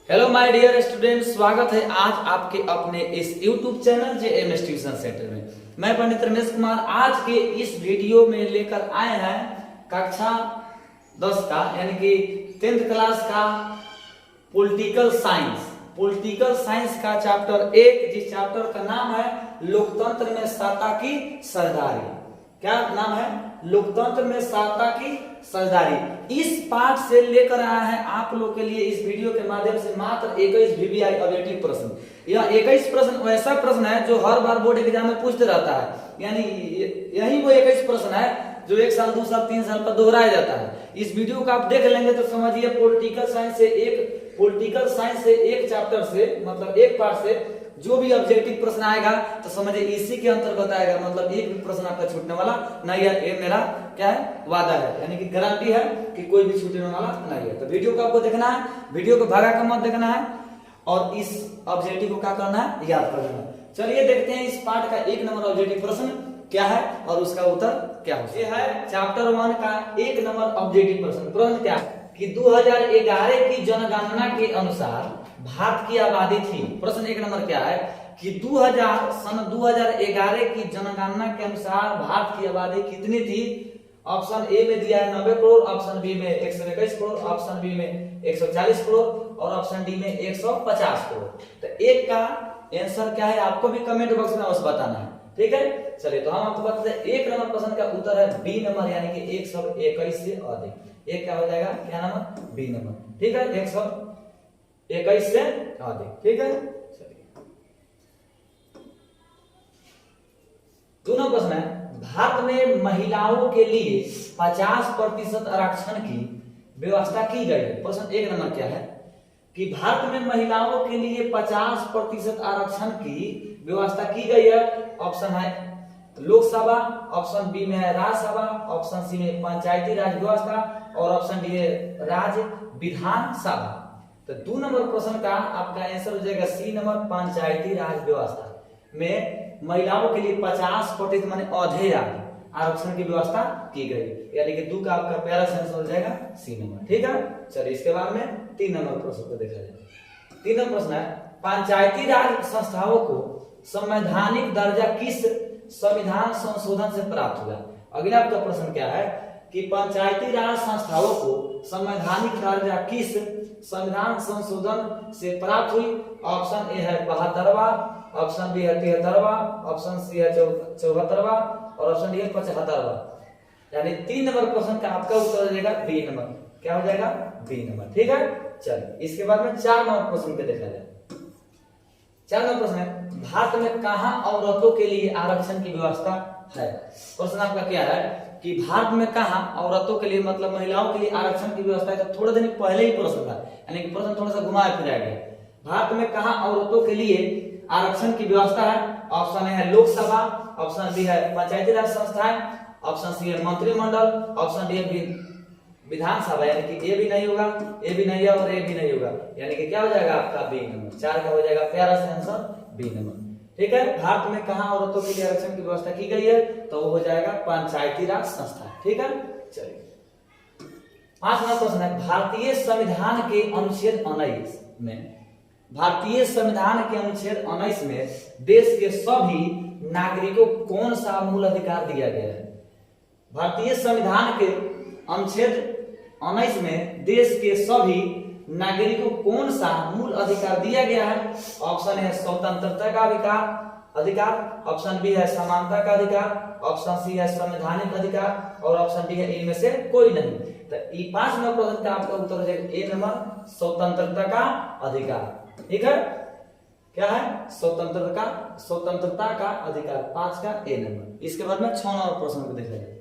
Hello my dear student, स्वागत है आज आपके अपने इस YouTube channel JMS tuition centre में। मैं पंडित रमेश कुमार आज के इस वीडियो में लेकर आए हैं कक्षा 10 का यानी कि 10th क्लास का पॉलिटिकल साइंस का चैप्टर 1, जिस चैप्टर का नाम है लोकतंत्र में सत्ता की सरदारी। क्या नाम है? लोकतंत्र में सत्ता की सरदारी। इस पाठ से लेकर आया है आप लोग के लिए इस वीडियो के माध्यम से मात्र 21 VBI ऑब्जेक्टिव प्रश्न। यह 21 प्रश्न वैसा प्रश्न है जो हर बार बोर्ड एग्जाम में पूछते रहता है, यानी यही वो 21 प्रश्न है जो 1 साल 2 साल 3 साल पर दोहराया जाता है। इस वीडियो को आप देख लेंगे तो समझिए पॉलिटिकल साइंस से एक चैप्टर से मतलब एक पार्ट से जो भी ऑब्जेक्टिव प्रश्न आएगा तो समझिए इसी के अंतर्गत आएगा, मतलब एक भी प्रश्न आपका छूटने वाला नहीं है। ये मेरा क्या है? वादा है, यानी कि गारंटी है कि कोई भी छूटने वाला नहीं है। तो वीडियो को आपको देखना है, वीडियो को भागा कर मत देखना है और इस ऑब्जेक्टिव को क्या करना है? याद कर लेना है। चलिए देखते हैं इस पार्ट का 1 नंबर ऑब्जेक्टिव प्रश्न क्या है और उसका उत्तर क्या हो। ये है चैप्टर 1 का 1 नंबर ऑब्जेक्टिव प्रश्न। प्रश्न क्या है कि 2011 की जनगणना के अनुसार भारत की आबादी थी। प्रश्न 1 नंबर क्या है कि सन 2011 की जनगणना के अनुसार भारत की आबादी कितनी थी? ऑप्शन ए में दिया है 90 करोड़, ऑप्शन बी में 121 करोड़, ऑप्शन बी में 140 करोड़ और ऑप्शन डी में 150 करोड़। तो एक का आंसर क्या है आपको भी कमेंट बॉक्स में अवश्य बताना है, ठीक है। चलिए तो हम आपको बताते हैं 1 नंबर प्रश्न का उत्तर है बी नंबर, यानी कि 121 से अधिक। एक क्या हो जाएगा? क्या नंबर? बी नंबर, ठीक है। 121 से अधिक, ठीक है। चलिए 2 नंबर प्रश्न है भारत में महिलाओं के लिए 50% आरक्षण की व्यवस्था की गई है। प्रश्न 1 नंबर क्या है कि भारत में महिलाओं के लिए 50% आरक्षण की व्यवस्था की गई है। ऑप्शन है लोकसभा, ऑप्शन बी में है राज्यसभा, ऑप्शन सी में पंचायती राज व्यवस्था और ऑप्शन डी है राज्य विधानसभा। तो 2 नंबर प्रश्न का आपका आंसर हो जाएगा सी नंबर, पंचायती राज व्यवस्था में महिलाओं के लिए 50% माने आधे आरक्षण की व्यवस्था की गई, यानी कि 2 का आपका प्यारा आंसर हो जाएगा सी नंबर, ठीक है। चलिए इसके बाद में 3 नंबर प्रश्न को देखा जाए। 3 नंबर प्रश्न है पंचायती राज संस्थाओं को संवैधानिक दर्जा किस संविधान संशोधन से प्राप्त हुआ? अगला आपका प्रश्न क्या है कि पंचायती राज संस्थाओं को संवैधानिक दर्जा किस संविधान संशोधन से प्राप्त हुई? ऑप्शन ए है 72वां, ऑप्शन बी है 73वां, ऑप्शन सी है 74वां और ऑप्शन डी है 75वां। यानी 3 नंबर प्रश्न का आपका उत्तर हो जाएगा बी नंबर। क्या हो जाएगा? बी नंबर, ठीक है। चलिए इसके बाद में 4 नंबर प्रश्न पे देखा जाए। 4 नंबर प्रश्न है भारत में कहां औरतों के लिए आरक्षण की व्यवस्था है? प्रश्न आपका क्या है कि भारत में कहां औरतों के लिए मतलब महिलाओं के लिए आरक्षण की व्यवस्था है। तो थोड़े दिन पहले ही प्रश्न था, यानी कि प्रश्न थोड़ा सा घुमाया फिराया गया। भारत में कहां औरतों के लिए आरक्षण की व्यवस्था है? ऑप्शन ए है लोकसभा, ऑप्शन बी है पंचायती राज संस्थाएं, ऑप्शन सी है मंत्रिमंडल, ऑप्शन डी है विधानसभा। यानी कि ए भी नहीं होगा, ए भी नहीं है और ए भी नहीं होगा, यानी कि क्या हो जाएगा आपका बी नंबर। 4 का हो जाएगा प्यारा से आंसर बी नंबर, ठीक है। भारत में कहां औरतों के लिए आरक्षण की व्यवस्था की गई है? तो वो हो जाएगा पंचायती राज संस्था, ठीक है। चलिए 5 नंबर प्रश्न है भारतीय संविधान के अनुच्छेद 19 में देश के सभी नागरिकों को कौन सा मूल अधिकार दिया गया है? भारतीय संविधान के अनुच्छेद 19 में देश के सभी नागरिकों को कौन सा मूल अधिकार दिया गया है? ऑप्शन है स्वतंत्रता का अधिकार, ऑप्शन बी है समानता का अधिकार, ऑप्शन सी है संवैधानिक अधिकार और ऑप्शन डी है इनमें से कोई नहीं। तो ये 5 नंबर प्रश्न का आपका उत्तर हो जाएगा ए नंबर, स्वतंत्रता का अधिकार, ठीक है। क्या है? स्वतंत्रता का अधिकार, 5 का ए नंबर। इसके बाद में 6 नंबर प्रश्न को देखा जाए।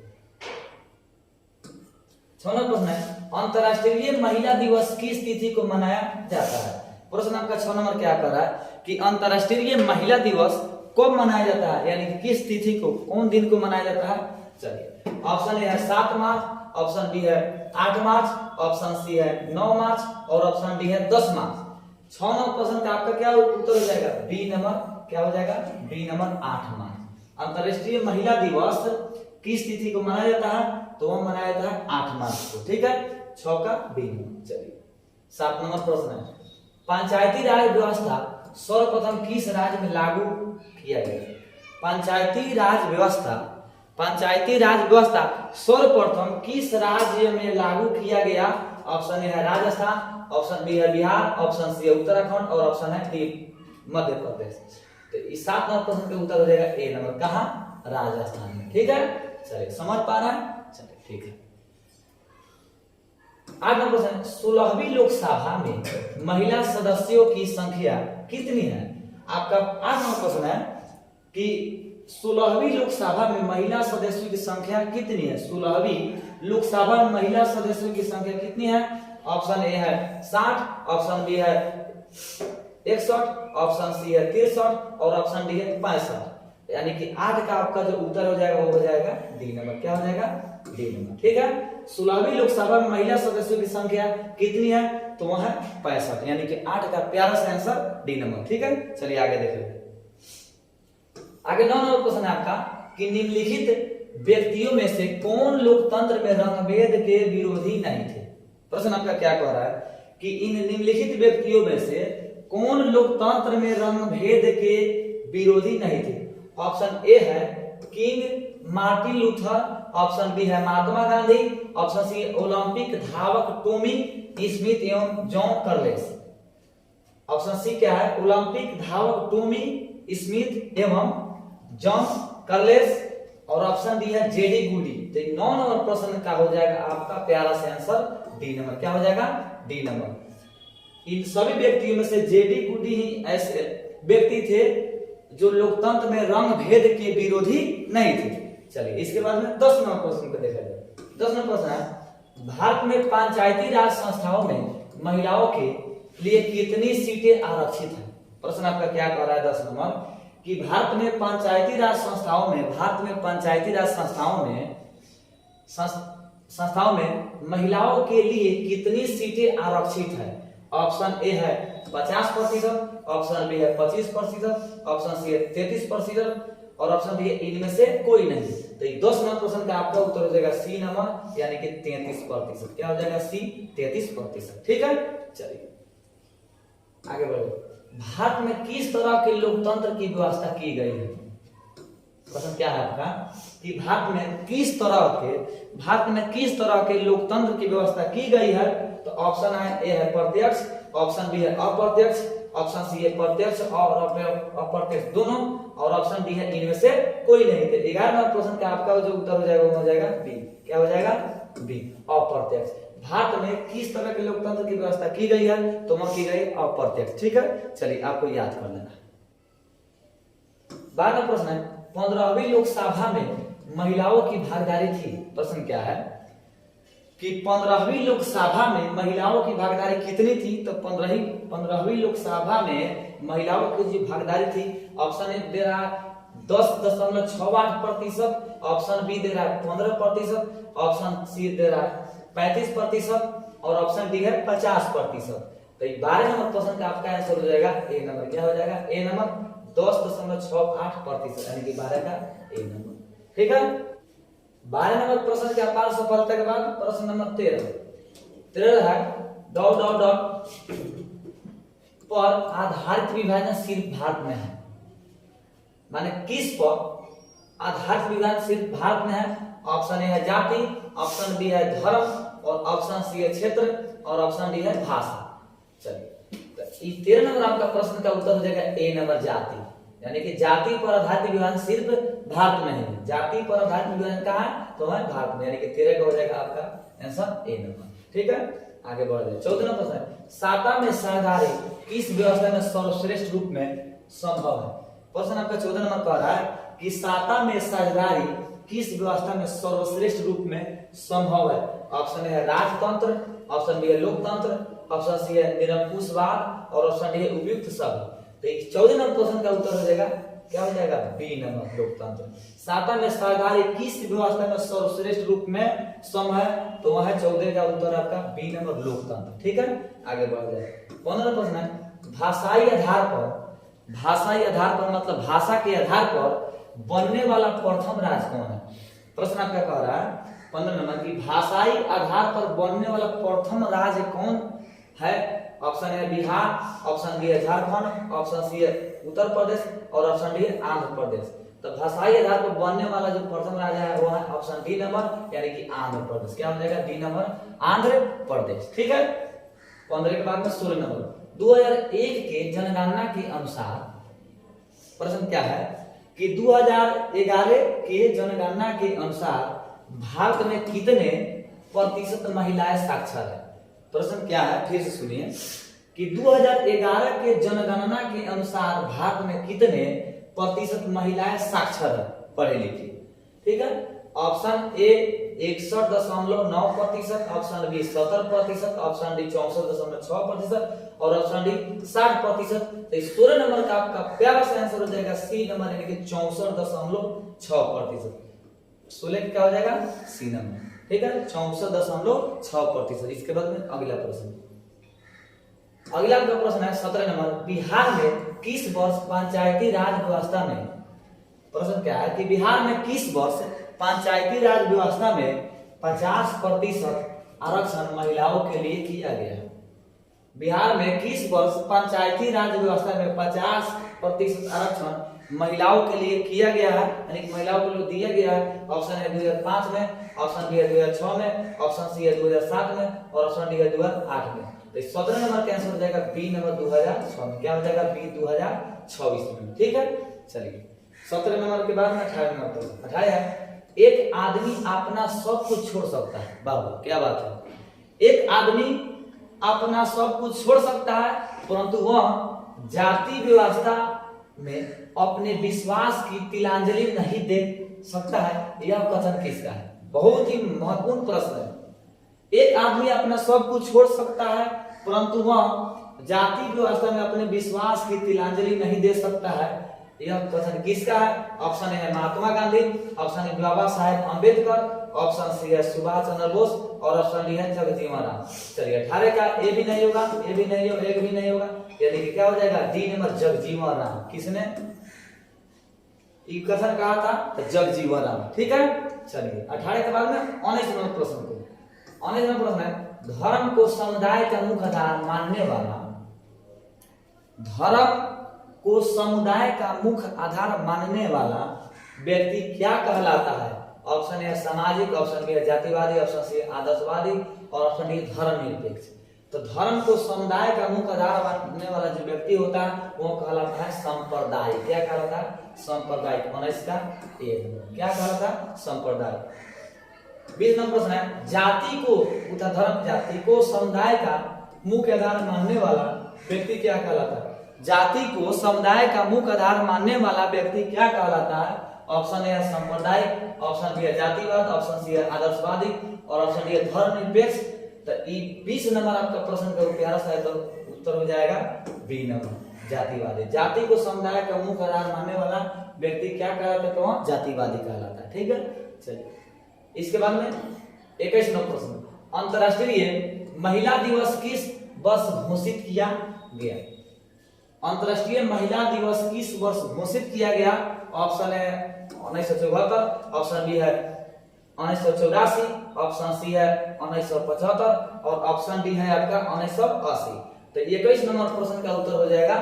6 नंबर प्रश्न है अंतरराष्ट्रीय महिला दिवस किस तिथि को मनाया जाता है? प्रश्न आपका 6 नंबर क्या कर रहा है कि अंतरराष्ट्रीय महिला दिवस कब मनाया जाता है, यानी कि किस तिथि को, कौन दिन को मनाया जाता है? चलिए ऑप्शन ए है 7 मार्च, ऑप्शन बी है 8 मार्च, ऑप्शन सी है 9 मार्च और ऑप्शन डी है 10 मार्च। 6 नंबर प्रश्न का आपका क्या उत्तर हो जाएगा? B number. क्या हो जाएगा? B number 8 March. अंतरराष्ट्रीय महिला दिवस किस तिथि को मनाया जाता है? तो वो मनाया जाता है 8 मार्च को, ठीक है। 6 का बी नंबर। चलिए 7 नंबर प्रश्न है पंचायती राज व्यवस्था सर्वप्रथम किस राज्य में लागू किया गया? पंचायती राज व्यवस्था सर्वप्रथम किस राज्य में लागू किया गया? ऑप्शन ए है राजस्थान, ऑप्शन बी है बिहार, ऑप्शन सी है उत्तराखंड और ऑप्शन है डी मध्य प्रदेश। तो इस 7 नंबर प्रश्न का उत्तर हो जाएगा ए नंबर, कहां? राजस्थान में। ठीक है, चलिए समझ पा रहे हैं, चलिए ठीक है। 8 नंबर प्रश्न, 16वीं लोकसभा में महिला सदस्यों की संख्या कितनी है? आपका 8 नंबर प्रश्न है कि 16वीं लोकसभा में महिला सदस्यों की संख्या कितनी है? 16वीं लोकसभा में महिला सदस्यों की संख्या कितनी है? ऑप्शन ए है 60, ऑप्शन बी है 61, ऑप्शन सी है 63 और ऑप्शन डी है 65। यानी कि 8 का आपका जो उत्तर हो जाएगा वो हो जाएगा डी नंबर। क्या हो जाएगा? D number. ठीक है, 16वीं लोकसभा में महिला सदस्यों की संख्या कितनी है? तो वह है 65, यानी कि 8 का प्यारा सा आंसर डी नंबर। ठीक है, चलिए आगे देख लेते हैं। आगे 9 नंबर प्रश्न है आपका कि निम्नलिखित व्यक्तियों में से कौन लोकतंत्र में रंगभेद के विरोधी नहीं थे? प्रश्न आपका क्या कह रहा है कि इन निम्नलिखित व्यक्तियों में से कौन लोकतंत्र में रंगभेद के विरोधी नहीं थे? ऑप्शन ए है King Martin Luther, option B है Mahatma Gandhi, option C Olympic धावक टॉमी स्मिथ एवं जॉन कार्लेस। ऑप्शन सी क्या है? ओलंपिक धावक टॉमी स्मिथ एवं जॉन कार्लेस और ऑप्शन डी है जेडी गुडी। तो 9 नंबर प्रश्न का हो जाएगा आपका प्यारा से आंसर डी नंबर। क्या हो जाएगा? D number. इन सभी व्यक्तियों में से जेडी गुडी ही ऐसे व्यक्ति थे जो लोकतंत्र में रंग भेद के विरोधी नहीं थे। चलिए इसके बाद में 10 नंबर प्रश्न को देखा जाए। 10 नंबर प्रश्न है भारत में पंचायती राज संस्थाओं में महिलाओं के लिए कितनी सीटें आरक्षित हैं? प्रश्न आपका क्या कह रहा है 10 नंबर कि भारत में पंचायती राज संस्थाओं में महिलाओं के लिए कितनी सीटें आरक्षित है? ऑप्शन ए है 50%, ऑप्शन बी है 25%, ऑप्शन सी है 33% और ऑप्शन डी है इनमें से कोई नहीं। तो 10 नंबर प्रश्न का आपका उत्तर हो जाएगा सी नंबर, यानी कि 33%। क्या हो जाएगा? सी 33%। ठीक है, चलिए आगे बढ़ो। भारत में किस तरह के लोकतंत्र की व्यवस्था की गई है? प्रश्न क्या है आपका कि भारत में किस तरह के लोकतंत्र की व्यवस्था की गई है? तो ऑप्शन है ए है प्रत्यक्ष, ऑप्शन बी है अप्रत्यक्ष, ऑप्शन सी है प्रत्यक्ष और अप्रत्यक्ष दोनों और ऑप्शन डी है इनमें से कोई नहीं। तो 11 नंबर प्रश्न का आपका जो उत्तर हो जाएगा वो हो जाएगा बी। क्या हो जाएगा? बी, अप्रत्यक्ष। भारत में किस तरह के लोकतंत्र की व्यवस्था की गई है? तो वह की गई अप्रत्यक्ष। ठीक है, चलिए आपको याद कर लेना। 12वां प्रश्न है 15वीं लोकसभा में महिलाओं की भागीदारी थी। प्रश्न क्या है कि 15वीं लोकसभा में महिलाओं की भागीदारी कितनी थी? तो 15वीं लोकसभा में महिलाओं की जो भागीदारी थी, ऑप्शन ए दे रहा है 10.68%, ऑप्शन बी दे रहा है 15%, ऑप्शन सी दे रहा है 35% और ऑप्शन डी है 50%। तो 12 नंबर प्रश्न का आपका आंसर हो जाएगा ए नंबर। क्या हो जाएगा? ए नंबर 10.68%, यानी कि 12 का ए नंबर। ठीक है, 12 नंबर प्रश्न के अपार सफलता के बाद प्रश्न नंबर 13 है डॉट डॉट डॉट पर आधारित विभाजन सिर्फ भारत में है। माने किस पर आधारित विभाजन सिर्फ भारत में है? ऑप्शन ए है जाति, ऑप्शन बी है धर्म और ऑप्शन सी है क्षेत्र और ऑप्शन डी है भाषा। चलिए तो 13 नंबर आपका प्रश्न का उत्तर हो जाएगा ए नंबर जाति, यानी कि जाति पर आधारित विभाजन सिर्फ भारत में है। जाति पर आधारित विभाजन कहाँ है? तो है भारत में, यानी कि 13 का हो जाएगा आपका आंसर ए नंबर। ठीक है, आगे बढ़ जाए। 14 नंबर प्रश्न साता में साझेदारी किस व्यवस्था में सर्वश्रेष्ठ रूप में संभव है? प्रश्न आपका 14 नंबर कह रहा है कि साता में साझेदारी किस व्यवस्था में सर्वश्रेष्ठ रूप में संभव है? ऑप्शन ए है राजतंत्र, ऑप्शन बी है लोकतंत्र, ऑप्शन सी है निरंकुशवाद और ऑप्शन डी है उपयुक्त शब्द। तो 14 नंबर प्रश्न का उत्तर हो जाएगा क्या हो जाएगा? बी नंबर लोकतंत्र। साता में साझेदारी किस व्यवस्था में सर्वश्रेष्ठ रूप में संभव है? तो वह है 14 का उत्तर आपका बी नंबर लोकतंत्र। ठीक है, आगे बढ़ जाए। 15 प्रश्न है भाषाई आधार पर मतलब भाषा के आधार पर बनने वाला प्रथम राज्य कौन है? प्रश्न आपका कह रहा है 15 नंबर की भाषाई आधार पर बनने वाला प्रथम राज्य कौन है? Option A Bihar, option B है झारखंड, ऑप्शन सी है उत्तर प्रदेश और ऑप्शन डी है आंध्र प्रदेश। तो भाषाई आधार पर बनने वाला जो प्रथम राज्य है वो है ऑप्शन डी नंबर यानी कि आंध्र प्रदेश। क्या हो जाएगा? D number Andhra Pradesh. ठीक है, 15 के बाद में 16 नंबर 2001 के जनगणना के अनुसार प्रश्न क्या है कि 2011 के जनगणना के अनुसार भारत में कितने प्रतिशत महिलाएं साक्षर है? प्रश्न क्या है फिर से सुनिए कि 2011 के जनगणना के अनुसार भारत में कितने प्रतिशत महिलाएं साक्षर है, पढ़े लिखी। ठीक है, option A 61.9%, option B 70%, option D 64.6% और ऑप्शन डी 60%। तो 16 नंबर का आपका प्यारा सा आंसर हो जाएगा सी नंबर यानी कि 64.6%। 16 क्या हो जाएगा? C number. ठीक है, 64.6%। इसके बाद में अगला प्रश्न, अगला आपका प्रश्न है 17 नंबर, बिहार में किस वर्ष पंचायती राज व्यवस्था में, प्रश्न क्या है कि बिहार में किस वर्ष पंचायती राज व्यवस्था में 50% आरक्षण महिलाओं के लिए किया गया? बिहार में किस वर्ष पंचायती राज व्यवस्था में 50% आरक्षण महिलाओं के लिए किया गया है, यानी कि महिलाओं को दिया गया है? ऑप्शन है 2005 में, ऑप्शन बी है 2006 में, ऑप्शन सी है 2007 में और ऑप्शन डी है 2008 में। तो 17 नंबर का आंसर हो जाएगा बी नंबर 2006 में। क्या हो जाएगा? बी 2026 में। ठीक है, चलिए 17 नंबर के बाद में 18 नंबर पर 18 है, एक आदमी अपना सब कुछ छोड़ सकता है। बाबा क्या बात है, एक आदमी अपना सब कुछ छोड़ सकता है परंतु वह जाति व्यवस्था में अपने विश्वास की तिलांजलि नहीं दे सकता है। यह कथन किसका है? बहुत ही महत्वपूर्ण प्रश्न है। एक आदमी अपना सब कुछ छोड़ सकता है परंतु वह जाति व्यवस्था में अपने विश्वास की तिलांजलि नहीं दे सकता है। यह कथन किसका है? ऑप्शन ए है Mahatma Gandhi, option A Baba Saheb Ambedkar, option C है सुभाष चंद्र बोस और ऑप्शन डी है जगजीवन राम। चलिए 18 का ए भी नहीं होगा, ए भी नहीं होगा, एक भी नहीं होगा, यानी कि क्या हो जाएगा? D number Jagjivan Ram. किसने ये कथन कहा था? तो जगजीवन राम। ठीक है, चलिए 18 के बाद में 19 नंबर प्रश्न को, 19 नंबर प्रश्न है, धर्म को समुदाय का मुख्य आधार मानने वाला, धर्म को समुदाय का मुख्य आधार मानने वाला व्यक्ति क्या कहलाता है? ऑप्शन ए सामाजिक, ऑप्शन बी जातिवादी, ऑप्शन सी आदर्शवादी और ऑप्शन डी धर्मनिरपेक्ष। तो धर्म को समुदाय का मुख्य आधार मानने वाला जो व्यक्ति होता है वो कहलाता है संप्रदाय। क्या कहलाता है? संप्रदाय। 19 का ए क्या कहलाता है? संप्रदाय। 20 नंबर प्रश्न है, जाति को तथा धर्म जाति को समुदाय का मुख्य आधार मानने वाला व्यक्ति क्या कहलाता है? जाति को समुदाय का मुख्य आधार मानने वाला व्यक्ति क्या कहलाता है? ऑप्शन ए है संप्रदाय, ऑप्शन बी है जातिवाद, ऑप्शन सी है आदर्शवादी और ऑप्शन डी है धर्मनिरपेक्ष। तो ये 20 नंबर आपका प्रश्न का प्यारा सा तो उत्तर हो जाएगा बी नंबर जातिवादी। जाति को समुदाय का मुख्य आधार मानने वाला व्यक्ति क्या कहलाता है? तो वह जातिवादी कहलाता है। ठीक है, चलिए इसके बाद में 21 नंबर प्रश्न, अंतरराष्ट्रीय महिला दिवस किस वर्ष घोषित किया गया? अंतरराष्ट्रीय महिला दिवस किस वर्ष घोषित किया गया? ऑप्शन है 1974, ऑप्शन बी है 1984, ऑप्शन सी है 1975 और ऑप्शन डी है आपका 1980। तो 21 नंबर प्रश्न का उत्तर हो जाएगा,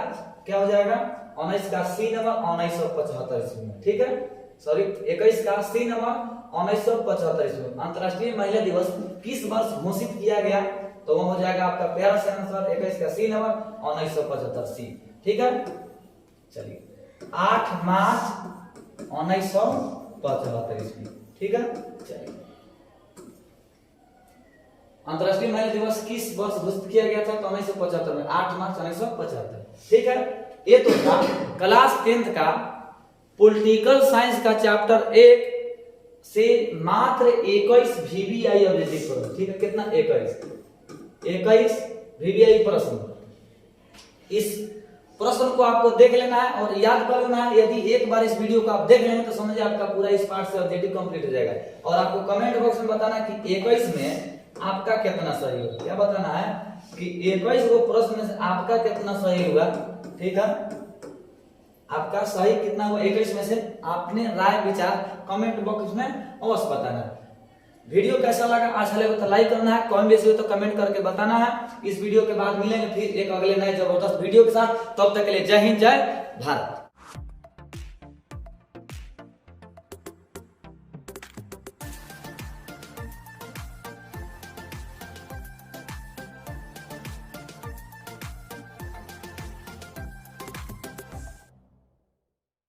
क्या हो जाएगा? 19 का सी नंबर 1975 ईस्वी। ठीक है, सॉरी 21 का सी नंबर 1975 ईस्वी। अंतरराष्ट्रीय महिला दिवस किस वर्ष घोषित किया गया? तो वो हो जाएगा आपका प्यारा सा आंसर 21 का सी नंबर 1975 सी। ठीक है, चलिए 8 मार्च 1975 ईस्वी। ठीक है, चलिए अंतरराष्ट्रीय महिला दिवस किस वर्ष घोषित किया गया था? तो 1975 में, 8 मार्च 1975। ठीक है, ये तो था क्लास 10th का पॉलिटिकल साइंस का चैप्टर 1 से मात्र 21 वीवीआई ऑब्जेक्टिव प्रश्न। ठीक है, कितना? 21 वीवीआई प्रश्न। इस प्रश्न को आपको देख लेना है और याद कर लेना है। यदि एक बार इस वीडियो को आप देख लेंगे तो समझिए आपका पूरा इस पार्ट से ऑब्जेक्टिव कंप्लीट हो जाएगा। और आपको कमेंट बॉक्स में बताना है कि 21 में आपका कितना सही हुआ। क्या बताना है कि 21 को प्रश्न में से आपका कितना सही हुआ। ठीक है, आपका सही कितना हुआ 21 में से? आपने राय विचार कमेंट बॉक्स में अवश्य बताना है। वीडियो कैसा लगा, अच्छा लगे तो लाइक करना है, कमेंट बेसी हो तो कमेंट करके बताना है। इस वीडियो के बाद मिलेंगे फिर एक अगले नए जबरदस्त वीडियो के साथ, तब तक के लिए जय हिंद जय भारत।